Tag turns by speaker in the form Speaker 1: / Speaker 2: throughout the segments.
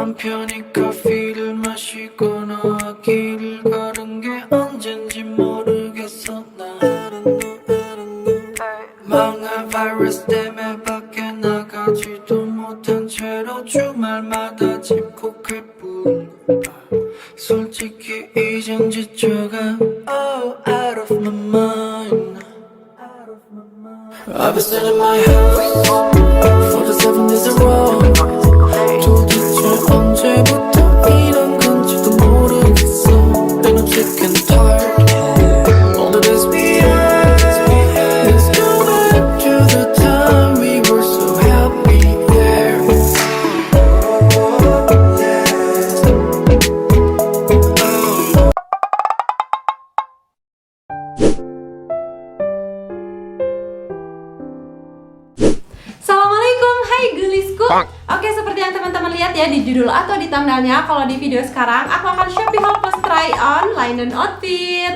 Speaker 1: 맘 편히 커피를 마시거나 길 걸은 게 언젠지 모르겠어 나 망할 바이러스 때문에 밖에 나가지도 못한 채로 주말마다 집콕할 뿐 솔직히 이젠 지쳐가 Oh out of my mind I've been sitting in my house for the 7 days in a row 도대체 언제부터 이런 건지도 모르겠어 And I'm sick and tired All the days behind Let's go back to the time we were so happy there
Speaker 2: Assalamualaikum, hai gelisku. Oke, seperti yang teman-teman lihat ya di judul atau di thumbnailnya, kalau di video sekarang aku akan Shopee haul plus try on linen outfit.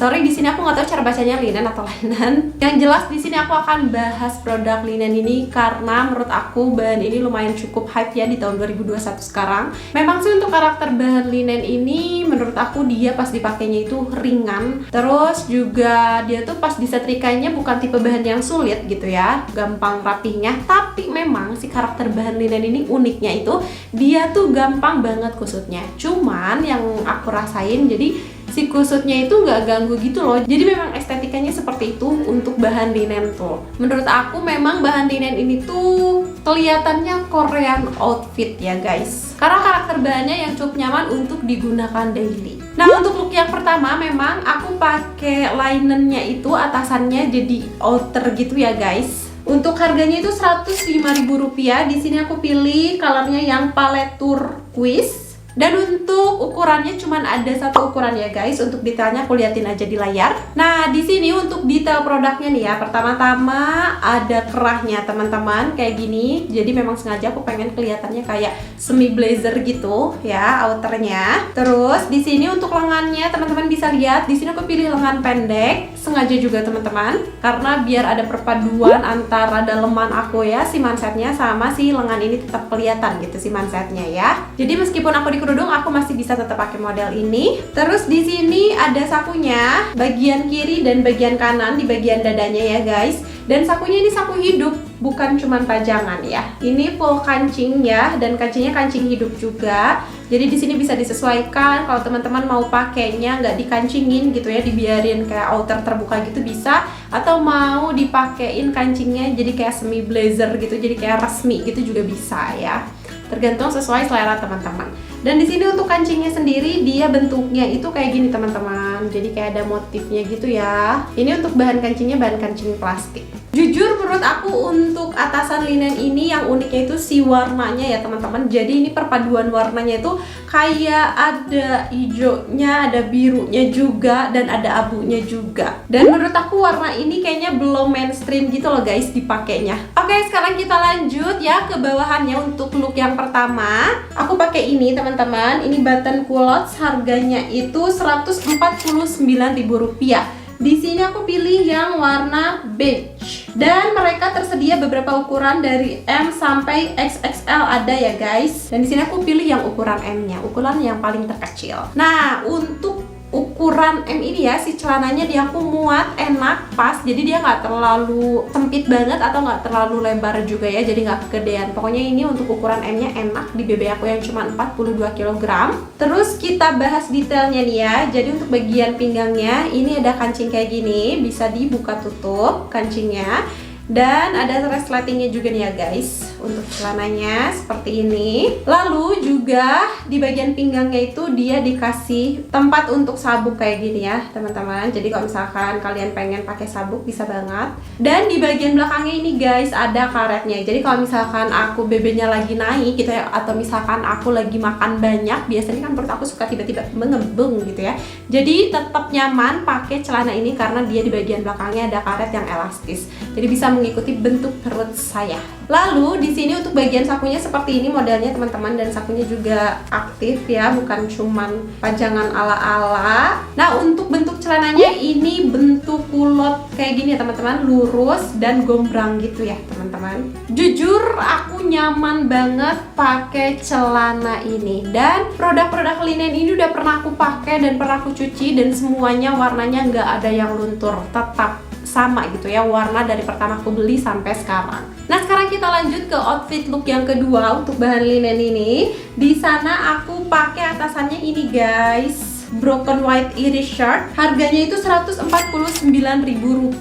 Speaker 2: Sorry, di sini aku nggak tahu cara bacanya linen atau linen. Yang jelas di sini aku akan bahas produk linen ini karena menurut aku bahan ini lumayan cukup hype ya di tahun 2021 sekarang. Memang sih untuk karakter bahan linen ini menurut aku dia pas dipakainya itu ringan. Terus juga dia tuh pas disetrikanya bukan tipe bahan yang sulit gitu ya, gampang rapihnya. Tapi memang si karakter bahan linen ini uniknya itu dia tuh gampang banget kusutnya. Cuman yang aku rasain jadi si kusutnya itu nggak ganggu gitu loh. Jadi memang estetikanya seperti itu untuk bahan linen tuh. Menurut aku memang bahan linen ini tuh kelihatannya Korean outfit ya guys. Karena karakter bahannya yang cukup nyaman untuk digunakan daily. Nah untuk look yang pertama memang aku pakai linennya itu atasannya jadi outer gitu ya guys. Untuk harganya itu Rp105.000. Di sini aku pilih colornya yang palette turquoise. Dan untuk ukurannya cuman ada satu ukuran ya guys. Untuk detailnya aku liatin aja di layar. Nah di sini untuk detail produknya nih ya, pertama-tama ada kerahnya teman-teman kayak gini. Jadi memang sengaja aku pengen kelihatannya kayak semi blazer gitu ya outernya. Terus di sini untuk lengannya teman-teman bisa lihat. Di sini aku pilih lengan pendek, sengaja juga teman-teman, karena biar ada perpaduan antara daleman aku ya si mansetnya sama si lengan ini tetap kelihatan gitu si mansetnya ya. Jadi meskipun aku di kerudung aku masih bisa tetap pakai model ini. Terus di sini ada sakunya bagian kiri dan bagian kanan di bagian dadanya ya guys. Dan sakunya ini saku hidup, bukan cuman pajangan ya. Ini full kancing ya, dan kancingnya kancing hidup juga. Jadi di sini bisa disesuaikan kalau teman-teman mau pakainya nggak dikancingin gitu ya, dibiarin kayak outer terbuka gitu bisa, atau mau dipakein kancingnya jadi kayak semi blazer gitu, jadi kayak resmi gitu juga bisa ya. Tergantung sesuai selera teman-teman. Dan di sini untuk kancingnya sendiri dia bentuknya itu kayak gini teman-teman. Jadi kayak ada motifnya gitu ya. Ini untuk bahan kancingnya bahan kancing plastik. Jujur menurut aku untuk atasan linen ini yang uniknya itu si warnanya ya teman-teman. Jadi ini perpaduan warnanya itu kayak ada hijaunya, ada birunya juga, dan ada abunya juga. Dan menurut aku warna ini kayaknya belum mainstream gitu loh guys dipakainya. Oke, sekarang kita lanjut ya ke bawahannya. Untuk look yang pertama aku pakai ini teman-teman. Ini button culottes, harganya itu Rp149.000. Di sini aku pilih yang warna beige. Dan mereka tersedia beberapa ukuran dari M sampai XXL ada ya guys. Dan di sini aku pilih yang ukuran M-nya, ukuran yang paling terkecil. Nah, untuk ukuran M ini ya, si celananya dia aku muat, enak, pas. Jadi dia nggak terlalu sempit banget atau nggak terlalu lebar juga ya, jadi nggak kegedean. Pokoknya ini untuk ukuran M nya enak di BB aku yang cuma 42 kg. Terus kita bahas detailnya nih ya. Jadi untuk bagian pinggangnya ini ada kancing kayak gini, bisa dibuka tutup kancingnya. Dan ada resletingnya juga nih ya guys. Untuk celananya seperti ini. Lalu juga di bagian pinggangnya itu dia dikasih tempat untuk sabuk kayak gini ya teman-teman. Jadi kalau misalkan kalian pengen pakai sabuk bisa banget. Dan di bagian belakangnya ini guys ada karetnya. Jadi kalau misalkan aku BB-nya lagi naik gitu ya, atau misalkan aku lagi makan banyak, biasanya kan perut aku suka tiba-tiba mengembung gitu ya. Jadi tetap nyaman pakai celana ini karena dia di bagian belakangnya ada karet yang elastis. Jadi bisa mengikuti bentuk perut saya. Lalu di di sini untuk bagian sakunya seperti ini modelnya teman-teman, dan sakunya juga aktif ya, bukan cuman pajangan ala-ala. Nah, untuk bentuk celananya ini bentuk kulot kayak gini ya teman-teman, lurus dan gombrang gitu ya teman-teman. Jujur aku nyaman banget pakai celana ini, dan produk-produk linen ini udah pernah aku pakai dan pernah aku cuci, dan semuanya warnanya nggak ada yang luntur, tetap sama gitu ya warna dari pertama aku beli sampai sekarang. Nah, sekarang kita lanjut ke outfit look yang kedua untuk bahan linen ini. Di sana aku pakai atasannya ini guys, broken white iris shirt. Harganya itu Rp149.000.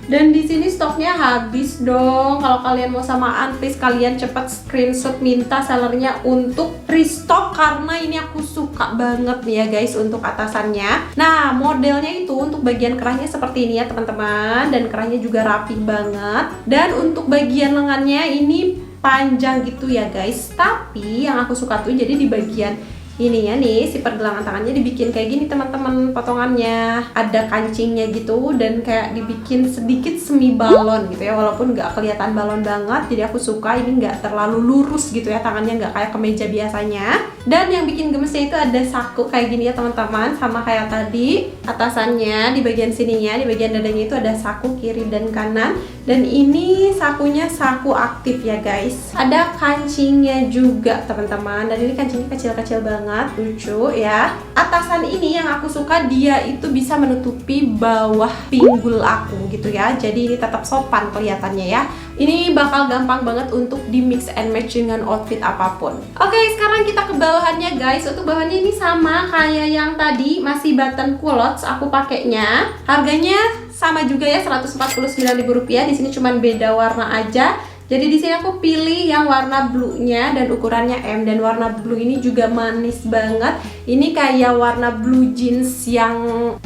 Speaker 2: Dan di sini stoknya habis dong. Kalau kalian mau samaan, please kalian cepat screenshot minta sellernya untuk restock, karena ini aku suka banget nih ya guys untuk atasannya. Nah, modelnya itu untuk bagian kerahnya seperti ini ya teman-teman, dan kerahnya juga rapi banget. Dan untuk bagian lengannya ini panjang gitu ya guys. Tapi yang aku suka tuh jadi di bagian ininya nih, si pergelangan tangannya dibikin kayak gini teman-teman, potongannya ada kancingnya gitu, dan kayak dibikin sedikit semi balon gitu ya, walaupun nggak kelihatan balon banget. Jadi aku suka ini nggak terlalu lurus gitu ya, tangannya nggak kayak kemeja biasanya. Dan yang bikin gemesnya itu ada saku kayak gini ya teman-teman, sama kayak tadi atasannya di bagian sininya, di bagian dadanya itu ada saku kiri dan kanan. Dan ini sakunya saku aktif ya guys, ada kancingnya juga teman-teman, dan ini kancingnya kecil-kecil banget, lucu ya. Atasan ini yang aku suka, dia itu bisa menutupi bawah pinggul aku gitu ya, jadi ini tetap sopan kelihatannya ya. Ini bakal gampang banget untuk di mix and match dengan outfit apapun. Oke, sekarang kita ke bawahannya guys. Untuk bawahannya ini sama kayak yang tadi, masih button culottes aku pakainya. Harganya sama juga ya, Rp149.000. Di sini cuman beda warna aja. Jadi di sini aku pilih yang warna blue-nya dan ukurannya M, dan warna blue ini juga manis banget. Ini kayak warna blue jeans yang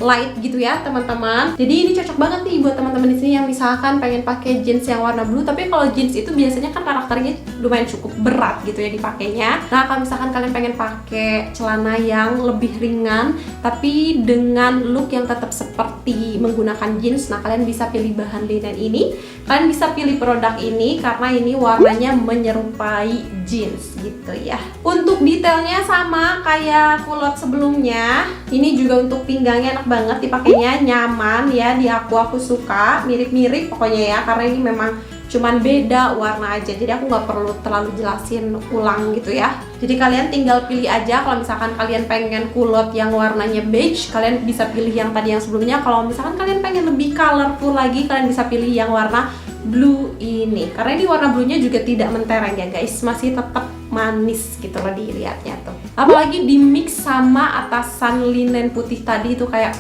Speaker 2: light gitu ya teman-teman. Jadi ini cocok banget nih buat teman-teman di sini yang misalkan pengen pakai jeans yang warna blue, tapi kalau jeans itu biasanya kan karakternya lumayan cukup berat gitu ya dipakainya. Nah, kalau misalkan kalian pengen pakai celana yang lebih ringan tapi dengan look yang tetap seperti menggunakan jeans, nah kalian bisa pilih bahan linen ini. Kalian bisa pilih produk ini karena ini warnanya menyerupai jeans gitu ya. Untuk detailnya sama kayak kulot sebelumnya. Ini juga untuk pinggangnya enak banget dipakainya, nyaman ya, di aku suka, mirip-mirip pokoknya ya, karena ini memang cuman beda warna aja, jadi aku nggak perlu terlalu jelasin ulang gitu ya. Jadi kalian tinggal pilih aja. Kalau misalkan kalian pengen kulot yang warnanya beige, kalian bisa pilih yang tadi yang sebelumnya. Kalau misalkan kalian pengen lebih colorful lagi, kalian bisa pilih yang warna blue ini, karena ini warna blue-nya juga tidak mentereng ya guys, masih tetap manis gitu loh dilihatnya tuh. Apalagi di mix sama atasan linen putih tadi itu kayak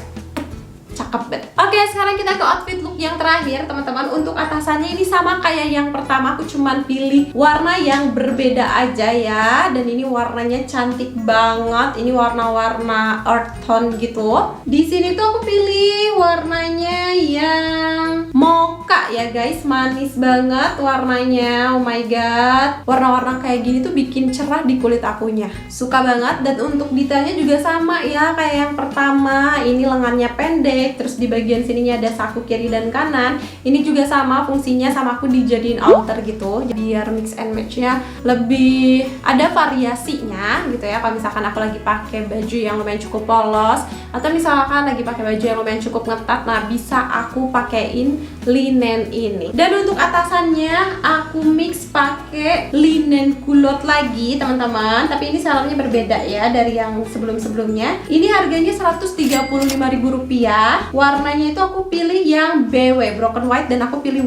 Speaker 2: cakep banget. Oke, sekarang kita ke outfit look yang terakhir teman-teman. Untuk atasannya ini sama kayak yang pertama, aku cuman pilih warna yang berbeda aja ya. Dan ini warnanya cantik banget. Ini warna-warna earth tone gitu. Di sini tuh aku pilih warnanya yang mocha ya guys, manis banget warnanya. Oh my god, warna-warna kayak gini tuh bikin cerah di kulit akunya. Suka banget. Dan untuk detailnya juga sama ya kayak yang pertama. Ini lengannya pendek, terus di bagian sininya ada saku kiri dan kanan. Ini juga sama fungsinya, sama aku dijadiin outer gitu, biar mix and match-nya lebih ada variasinya gitu ya. Kalau misalkan aku lagi pakai baju yang lumayan cukup polos, atau misalkan lagi pakai baju yang lumayan cukup ngetat, nah bisa aku pakein linen ini. Dan untuk atasannya aku mix pakai linen kulot lagi teman-teman, tapi ini sellernya berbeda ya dari yang sebelum-sebelumnya. Ini harganya Rp135.000. Warnanya itu aku pilih yang BW, broken white, dan aku pilih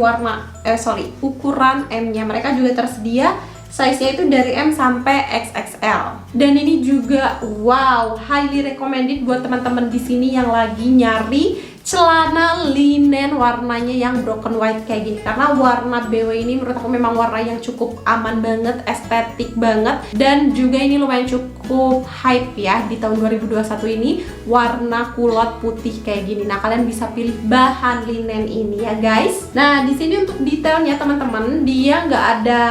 Speaker 2: ukuran M-nya. Mereka juga tersedia size-nya itu dari M sampai XXL. Dan ini juga wow, highly recommended buat teman-teman di sini yang lagi nyari celana linen warnanya yang broken white kayak gini, karena warna BW ini menurut aku memang warna yang cukup aman banget, estetik banget, dan juga ini lumayan cukup hype ya di tahun 2021 ini, warna kulot putih kayak gini. Nah, kalian bisa pilih bahan linen ini ya guys. Nah, di sini untuk detailnya teman-teman, dia nggak ada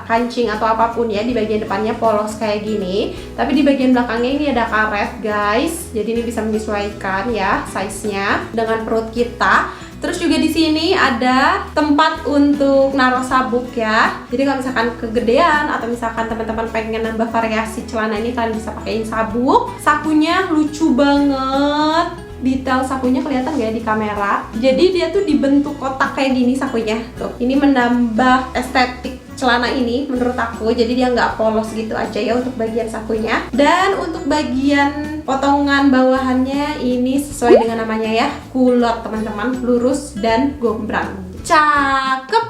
Speaker 2: kancing atau apapun ya, di bagian depannya polos kayak gini, tapi di bagian belakangnya ini ada karet guys, jadi ini bisa menyesuaikan ya size-nya dengan perut kita. Terus juga di sini ada tempat untuk naruh sabuk ya. Jadi kalau misalkan kegedean atau misalkan teman-teman pengen nambah variasi celana ini, kalian bisa pakein sabuk. Sakunya lucu banget. Detail sakunya kelihatan gak ya di kamera? Jadi dia tuh dibentuk kotak kayak gini sakunya. Tuh, ini menambah estetik celana ini menurut aku. Jadi dia nggak polos gitu aja ya untuk bagian sakunya. Dan untuk bagian potongan bawahannya ini sesuai dengan namanya ya, kulot teman-teman, lurus dan gombrang. Cakep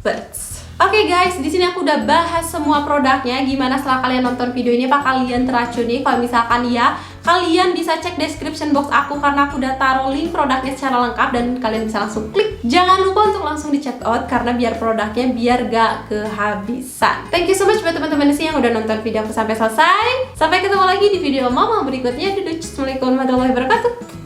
Speaker 2: banget. Oke guys, di sini aku udah bahas semua produknya. Gimana setelah kalian nonton video ini, apa kalian teracuni? Kalau misalkan ya, kalian bisa cek description box aku karena aku udah taruh link produknya secara lengkap dan kalian bisa langsung klik. Jangan lupa untuk langsung di check out karena biar produknya biar gak kehabisan. Thank you so much buat teman-teman di sini yang udah nonton video aku sampai selesai. Sampai ketemu lagi di video mama berikutnya. Assalamualaikum warahmatullahi wabarakatuh.